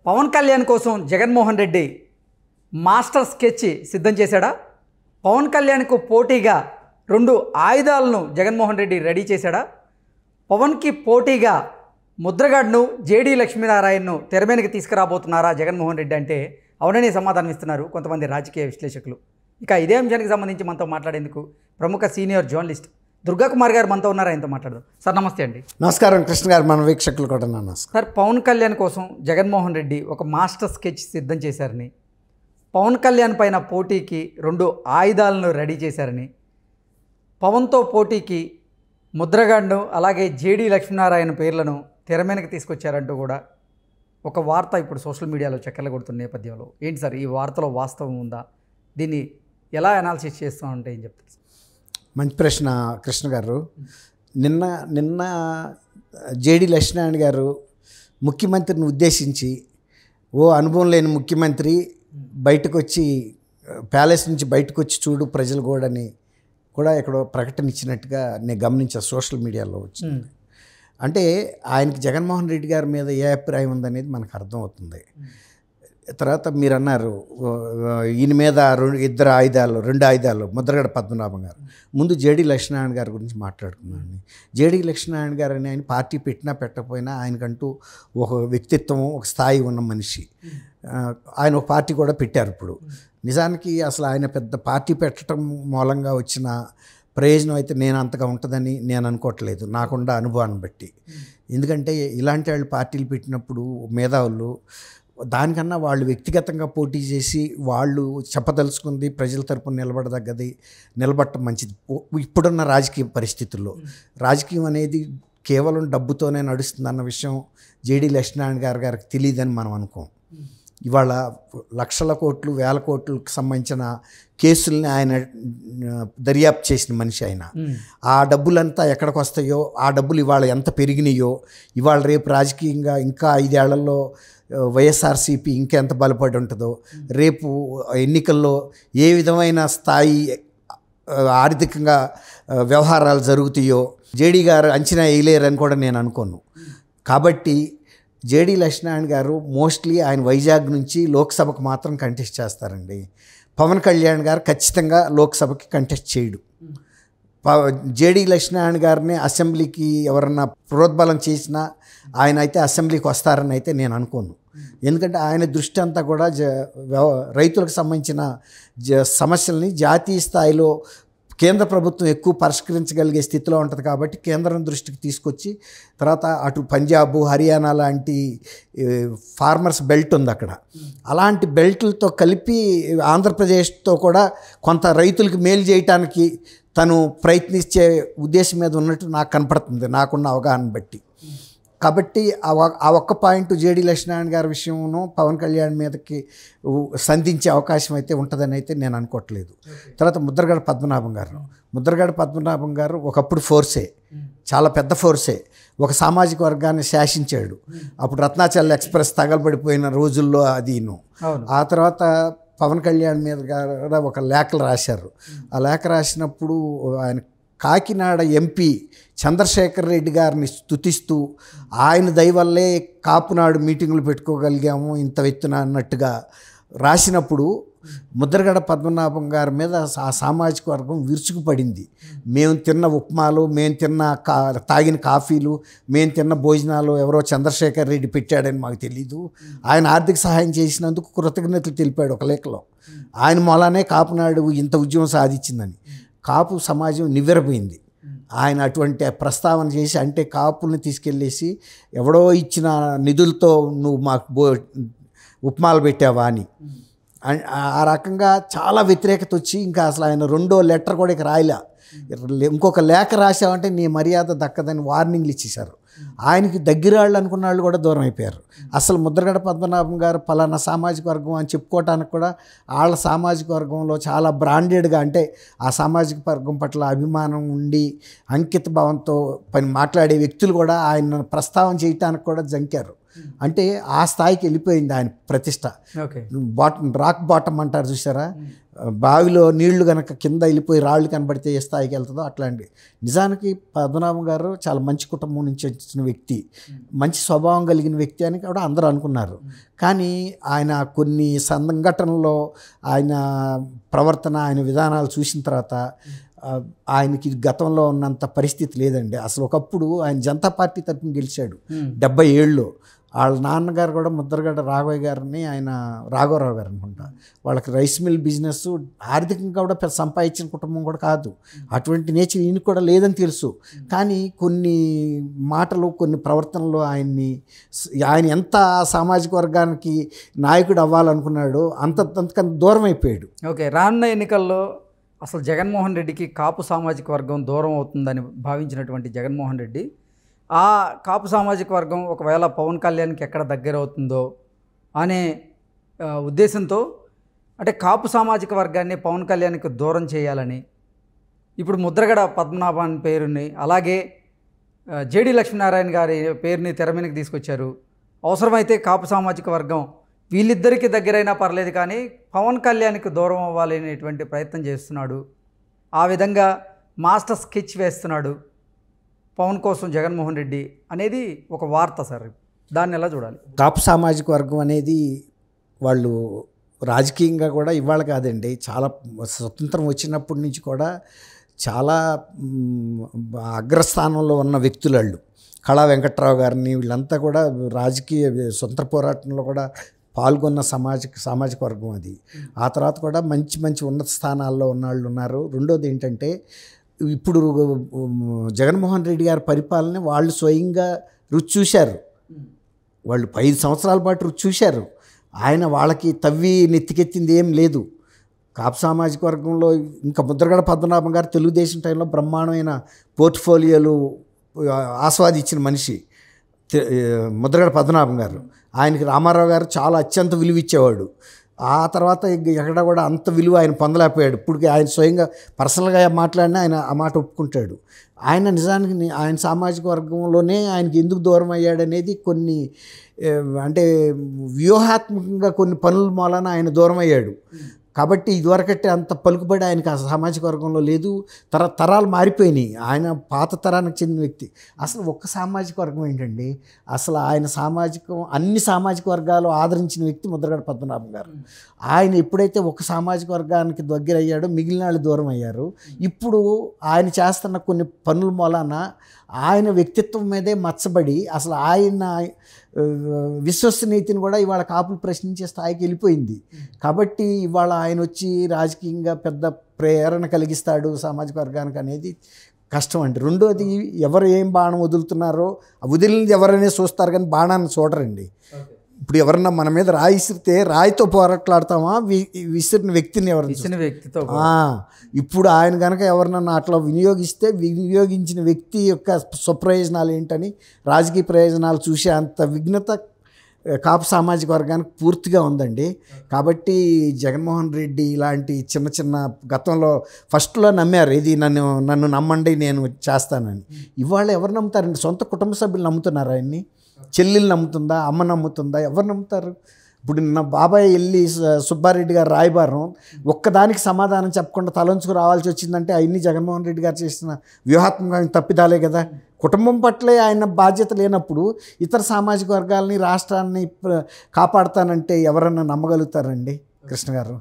పవన్ కళ్యాణ్ కోసం Jaganmohan Reddy master sketch సిద్ధం చేశాడా? పవన్ కళ్యాణ్కు పోటీగా రెండు ఆయుధాలను జగన్మోహన్ రెడ్డి రెడీ చేశాడా? పవన్కి పోటీగా ముద్రగడ్ను జేడీ లక్ష్మీనారాయణను తెర మీదకి తీసుకురాబోతున్నారా జగన్మోహన్ రెడ్డి అంటే అవుననే సమాధానం ఇస్తున్నారు కొంతమంది రాజకీయ విశ్లేషకులు. ఇక ఇదే అంశానికి సంబంధించి మనతో మాట్లాడేందుకు ప్రముఖ సీనియర్ జర్నలిస్ట్ దుర్గా కుమార్ గారు మనతో ఉన్నారు. ఆయనతో మాట్లాడదాం. సార్ నమస్తే అండి. నమస్కారం కృష్ణ గారు, మన వీక్షకులు కూడా నమస్కారం. సార్, పవన్ కళ్యాణ్ కోసం జగన్మోహన్ రెడ్డి ఒక మాస్టర్ స్కెచ్ సిద్ధం చేశారని, పవన్ కళ్యాణ్ పైన పోటీకి రెండు ఆయుధాలను రెడీ చేశారని, పవన్తో పోటీకి ముద్రగడ్ను అలాగే జేడీ లక్ష్మీనారాయణ పేర్లను తెర మీదకి తీసుకొచ్చారంటూ కూడా ఒక వార్త ఇప్పుడు సోషల్ మీడియాలో చక్కర్లు కొడుతున్న నేపథ్యంలో ఏంటి సార్ ఈ వార్తలో వాస్తవం ఉందా? దీన్ని ఎలా అనాలిసిస్ చేస్తామంటే ఏం చెప్తారు? మంచి ప్రశ్న కృష్ణ గారు. నిన్న జేడీ లక్ష్మీనారాయణ గారు ముఖ్యమంత్రిని ఉద్దేశించి, ఓ అనుభవం లేని ముఖ్యమంత్రి బయటకు వచ్చి ప్యాలెస్ నుంచి బయటకు వచ్చి చూడు ప్రజలు కూడా ఇక్కడ ప్రకటన ఇచ్చినట్టుగా నేను గమనించాను సోషల్ మీడియాలో వచ్చింది. అంటే ఆయనకి జగన్మోహన్ రెడ్డి గారి మీద ఏ అభిప్రాయం ఉందనేది మనకు అర్థమవుతుంది. తర్వాత మీరు అన్నారు ఈయన మీద రెండు ఆయుధాలు ముద్రగడ పద్మనాభం గారు. ముందు జేడీ లక్ష్మీనారాయణ గారి గురించి మాట్లాడుకున్నాను. జేడీ లక్ష్మీనారాయణ గారు అని ఆయన పార్టీ పెట్టినా పెట్టకపోయినా ఆయనకంటూ ఒక వ్యక్తిత్వం, ఒక స్థాయి ఉన్న మనిషి. ఆయన ఒక పార్టీ కూడా పెట్టారు. ఇప్పుడు నిజానికి అసలు ఆయన పెద్ద పార్టీ పెట్టడం మూలంగా వచ్చిన ప్రయోజనం అయితే నేను అంతగా ఉంటుందని నేను అనుకోవట్లేదు, నాకున్న అనుభవాన్ని బట్టి. ఎందుకంటే ఇలాంటి వాళ్ళు పార్టీలు పెట్టినప్పుడు మేధావులు దానికన్నా వాళ్ళు వ్యక్తిగతంగా పోటీ చేసి వాళ్ళు చెప్పదలుచుకుంది ప్రజల తరపున నిలబడటం మంచిది. ఇప్పుడున్న రాజకీయ పరిస్థితుల్లో రాజకీయం అనేది కేవలం డబ్బుతోనే నడుస్తుందన్న విషయం జేడీ లక్ష్మీనారాయణ గారికి తెలియదని మనం అనుకోం. ఇవాళ లక్షల కోట్లు, వేల కోట్లకు సంబంధించిన కేసుల్ని ఆయన దర్యాప్తు చేసిన మనిషి. ఆయన ఆ డబ్బులంతా ఎక్కడికి వస్తాయో, ఆ డబ్బులు ఇవాళ ఎంత పెరిగినాయో, ఇవాళ రేపు రాజకీయంగా ఇంకా 5 ఏళ్లలో వైఎస్ఆర్సీపీ ఇంకెంత బలపడి ఉంటుందో, రేపు ఎన్నికల్లో ఏ విధమైన స్థాయి ఆర్థికంగా వ్యవహారాలు జరుగుతాయో జేడీ గారు అంచనా వేయలేరని కూడా నేను అనుకోను. కాబట్టి జేడీ లక్ష్మీనారాయణ గారు మోస్ట్లీ ఆయన వైజాగ్ నుంచి లోక్సభకు మాత్రం కంటెస్ట్ చేస్తారండి. పవన్ కళ్యాణ్ గారు ఖచ్చితంగా లోక్సభకి కంటెస్ట్ చేయడు. జేడీ లక్ష్మీనారాయణ గారిని అసెంబ్లీకి ఎవరన్నా ప్రోద్బలం చేసినా ఆయన అయితే అసెంబ్లీకి వస్తారని అయితే నేను అనుకోను. ఎందుకంటే ఆయన దృష్టి అంతా కూడా రైతులకు సంబంధించిన సమస్యల్ని జాతీయ స్థాయిలో కేంద్ర ప్రభుత్వం ఎక్కువ పరిష్కరించగలిగే స్థితిలో ఉంటుంది. కాబట్టి కేంద్రం దృష్టికి తీసుకొచ్చి తర్వాత అటు పంజాబ్, హర్యానా లాంటి ఫార్మర్స్ బెల్ట్ ఉంది అక్కడ, అలాంటి బెల్ట్లతో కలిపి ఆంధ్రప్రదేశ్తో కూడా కొంత రైతులకి మేలు చేయటానికి తను ప్రయత్నించే ఉద్దేశం మీద ఉన్నట్టు నాకు కనపడుతుంది, నాకున్న అవగాహన బట్టి. కాబట్టి ఆ ఒక్క పాయింట్ జేడీ లక్ష్మీనారాయణ గారి విషయంలో పవన్ కళ్యాణ్ మీదకి సంధించే అవకాశం అయితే ఉంటుందని అయితే నేను అనుకోవట్లేదు. తర్వాత ముద్రగడ పద్మనాభం గారు ఒకప్పుడు ఫోర్సే, చాలా పెద్ద ఫోర్సే, ఒక సామాజిక వర్గాన్ని శాసించాడు. అప్పుడు రత్నాచల్ ఎక్స్ప్రెస్ తగలబడిపోయిన రోజుల్లో అదిను. ఆ తర్వాత పవన్ కళ్యాణ్ మీద కూడా ఒక లేఖలు రాశారు. ఆ లేఖ రాసినప్పుడు ఆయన కాకినాడ ఎంపీ చంద్రశేఖర్ రెడ్డి గారిని స్తుతిస్తూ ఆయన దయవల్లే కాపునాడు మీటింగులు పెట్టుకోగలిగాము ఇంత ఎత్తున అన్నట్టుగా రాసినప్పుడు ముద్రగడ పద్మనాభం గారి మీద ఆ సామాజిక వర్గం విరుచుకుపడింది. మేము తిన్న ఉప్మాలు, మేము తాగిన కాఫీలు, మేము తిన్న భోజనాలు ఎవరో చంద్రశేఖర్ రెడ్డి పెట్టాడని మాకు తెలీదు, ఆయన ఆర్థిక సహాయం చేసినందుకు కృతజ్ఞతలు తెలిపాడు ఒక లేఖలో. ఆయన మూలానే కాపునాడు ఇంత ఉద్యమం సాధించిందని. కాపు సమాజం నివ్వెరపోయింది. ఆయన అటువంటి ప్రస్తావన చేసి, అంటే కాపుల్ని తీసుకెళ్ళేసి ఎవడో ఇచ్చిన నిధులతో నువ్వు మాకు ఉప్మాలు పెట్టావా అని ఆ రకంగా చాలా వ్యతిరేకత వచ్చి ఇంకా అసలు ఆయన రెండో లెటర్ కూడా ఇక రాయలే. ఇంకొక లేఖ రాసావంటే నీ మర్యాద దక్కదని వార్నింగ్లు ఇచ్చేశారు. ఆయనకి దగ్గరాళ్ళు అనుకున్న వాళ్ళు కూడా దూరం అయిపోయారు. అసలు ముద్రగడ పద్మనాభం గారు పలానా సామాజిక వర్గం అని చెప్పుకోవటానికి కూడా వాళ్ళ సామాజిక వర్గంలో చాలా బ్రాండెడ్గా, అంటే ఆ సామాజిక వర్గం పట్ల అభిమానం ఉండి అంకిత భావంతో మాట్లాడే వ్యక్తులు కూడా ఆయన ప్రస్తావన చేయటానికి కూడా జంకారు. అంటే ఆ స్థాయికి వెళ్ళిపోయింది ఆయన ప్రతిష్ట. రాక్ బాటమ్ అంటారు చూసారా, బావిలో నీళ్లు కనుక కింద వెళ్ళిపోయి రాళ్ళు కనబడితే ఏ స్థాయికి వెళ్తుందో అట్లాంటి. నిజానికి పద్మనాభం గారు చాలా మంచి కుటుంబం నుంచి వచ్చిన వ్యక్తి, మంచి స్వభావం కలిగిన వ్యక్తి అని కూడా అందరూ అనుకున్నారు. కానీ ఆయన కొన్ని సంఘటనల్లో ఆయన ప్రవర్తన, ఆయన విధానాలు చూసిన తర్వాత ఆయనకి గతంలో ఉన్నంత పరిస్థితి లేదండి. అసలు ఒకప్పుడు ఆయన జనతా పార్టీ తరఫున గెలిచాడు 77లో. వాళ్ళ నాన్నగారు కూడా ముద్రగడ్డ రాఘవయ్య గారిని, ఆయన రాఘవరావు గారు అనుకుంటా, వాళ్ళకి రైస్ మిల్ బిజినెస్, ఆర్థికంగా కూడా పెద్ద సంపాదించిన కుటుంబం కూడా కాదు. అటువంటి నేచర్ ఈయనకి కూడా లేదని తెలుసు. కానీ కొన్ని మాటలు, కొన్ని ప్రవర్తనలు ఆయన ఎంత సామాజిక వర్గానికి నాయకుడు అవ్వాలనుకున్నాడో అంతకంత దూరం అయిపోయాడు. ఓకే, రానున్న ఎన్నికల్లో అసలు జగన్మోహన్ రెడ్డికి కాపు సామాజిక వర్గం దూరం అవుతుందని భావించినటువంటి జగన్మోహన్ రెడ్డి ఆ కాపు సామాజిక వర్గం ఒకవేళ పవన్ కళ్యాణ్కి ఎక్కడ దగ్గర అవుతుందో అనే ఉద్దేశంతో, అంటే కాపు సామాజిక వర్గాన్ని పవన్ కళ్యాణ్కి దూరం చేయాలని ఇప్పుడు ముద్రగడ పద్మనాభన్ పేరుని, అలాగే జేడి లక్ష్మీనారాయణ గారి పేరుని తెర మీదకి తీసుకొచ్చారు. అవసరమైతే కాపు సామాజిక వర్గం వీళ్ళిద్దరికీ దగ్గరైనా పర్లేదు కానీ పవన్ కళ్యాణ్కి దూరం అవ్వాలి అనేటువంటి ప్రయత్నం చేస్తున్నాడు. ఆ విధంగా మాస్టర్ స్కెచ్ వేస్తున్నాడు పవన్ కోసం జగన్మోహన్ రెడ్డి అనేది ఒక వార్త సార్. దాన్ని ఎలా చూడాలి? కాపు సామాజిక వర్గం అనేది వాళ్ళు రాజకీయంగా కూడా ఇవాళ కాదండి, చాలా స్వతంత్రం వచ్చినప్పటి నుంచి కూడా చాలా అగ్రస్థానంలో ఉన్న వ్యక్తులు వాళ్ళు. కళా వెంకట్రావు గారిని, వీళ్ళంతా కూడా రాజకీయ స్వతంత్ర పోరాటంలో కూడా పాల్గొన్న సామాజిక వర్గం అది. ఆ తర్వాత కూడా మంచి మంచి ఉన్నత స్థానాల్లో ఉన్న వాళ్ళు ఉన్నారు. రెండోది ఏంటంటే, ఇప్పుడు జగన్మోహన్ రెడ్డి గారి పరిపాలన వాళ్ళు స్వయంగా రుచి చూశారు. వాళ్ళు 5 సంవత్సరాల పాటు రుచి చూశారు. ఆయన వాళ్ళకి తవ్వి నెత్తికెత్తింది ఏం లేదు. కాపు సామాజిక వర్గంలో ఇంకా ముద్రగడ పద్మనాభం గారు తెలుగుదేశం టైంలో బ్రహ్మాండమైన పోర్ట్ఫోలియోలు ఆస్వాదించిన మనిషి ముద్రగడ పద్మనాభం గారు. ఆయనకి రామారావు గారు చాలా అత్యంత విలువ ఇచ్చేవాడు. ఆ తర్వాత ఎక్కడ కూడా అంత విలువ ఆయన పొందలేకపోయాడు. ఇప్పటికి ఆయన స్వయంగా పర్సనల్గా మాట్లాడినా ఆయన ఆ మాట ఒప్పుకుంటాడు. ఆయన నిజానికి ఆయన సామాజిక వర్గంలోనే ఆయనకి ఎందుకు దూరం అయ్యాడనేది కొన్ని అంటే వ్యూహాత్మకంగా కొన్ని పనుల మూలన ఆయన దూరం అయ్యాడు. కాబట్టి ఇదివరకట్టే అంత పలుకుబడి ఆయనకి ఆ సామాజిక వర్గంలో లేదు. తరాలు మారిపోయినాయి. ఆయన పాత తరానికి చెందిన వ్యక్తి. అసలు ఒక్క సామాజిక వర్గం ఏంటండి, అసలు ఆయన అన్ని సామాజిక వర్గాలు ఆదరించిన వ్యక్తి ముద్రగడ పద్మనాభం గారు. ఆయన ఎప్పుడైతే ఒక సామాజిక వర్గానికి దగ్గర అయ్యాడో మిగిలిన వాళ్ళు దూరం అయ్యారు. ఇప్పుడు ఆయన చేస్తున్న కొన్ని పనుల మూలాన ఆయన వ్యక్తిత్వం మీదే మచ్చబడి అసలు ఆయన విశ్వసనీయతని కూడా ఇవాళ కాపులు ప్రశ్నించే స్థాయికి వెళ్ళిపోయింది. కాబట్టి ఇవాళ ఆయన వచ్చి రాజకీయంగా పెద్ద ప్రేరణ కలిగిస్తాడు సామాజిక వర్గానికి అనేది కష్టం అండి. రెండోది, ఎవరు ఏం బాణం వదులుతున్నారో వదిలింది ఎవరైనా చూస్తారు కానీ బాణాన్ని చూడరండి. ఇప్పుడు ఎవరన్నా మన మీద రాయి విసిరితే రాయితో పోరాట్లాడతామా, విసిరిన వ్యక్తిని వ్యక్తితో. ఇప్పుడు ఆయన కనుక ఎవరినన్నా అట్లా వినియోగించిన వ్యక్తి యొక్క స్వప్రయోజనాలు ఏంటని రాజకీయ ప్రయోజనాలు చూసే అంత విఘ్నత కాపు సామాజిక వర్గానికి పూర్తిగా ఉందండి. కాబట్టి జగన్మోహన్ రెడ్డి ఇలాంటి చిన్న చిన్న గతంలో ఫస్ట్లో నమ్మారు, ఇది నన్ను నమ్మండి నేను చేస్తానని. ఇవాళ ఎవరు నమ్ముతారండి? సొంత కుటుంబ సభ్యులు నమ్ముతున్నారు ఆయన్ని. చెల్లెలు నమ్ముతుందా, అమ్మ నమ్ముతుందా? ఎవరు నమ్ముతారు? ఇప్పుడు నా బాబాయ్ వెళ్ళి సుబ్బారెడ్డి గారు రాయబారం ఒక్కదానికి సమాధానం చెప్పకుండా తలంచుకు రావాల్సి వచ్చిందంటే అవన్నీ జగన్మోహన్ రెడ్డి గారు చేసిన వ్యూహాత్మకంగా తప్పిదాలే కదా. కుటుంబం పట్లే ఆయన బాధ్యత లేనప్పుడు ఇతర సామాజిక వర్గాలని, రాష్ట్రాన్ని కాపాడుతానంటే ఎవరన్నా నమ్మగలుగుతారండి కృష్ణ గారు?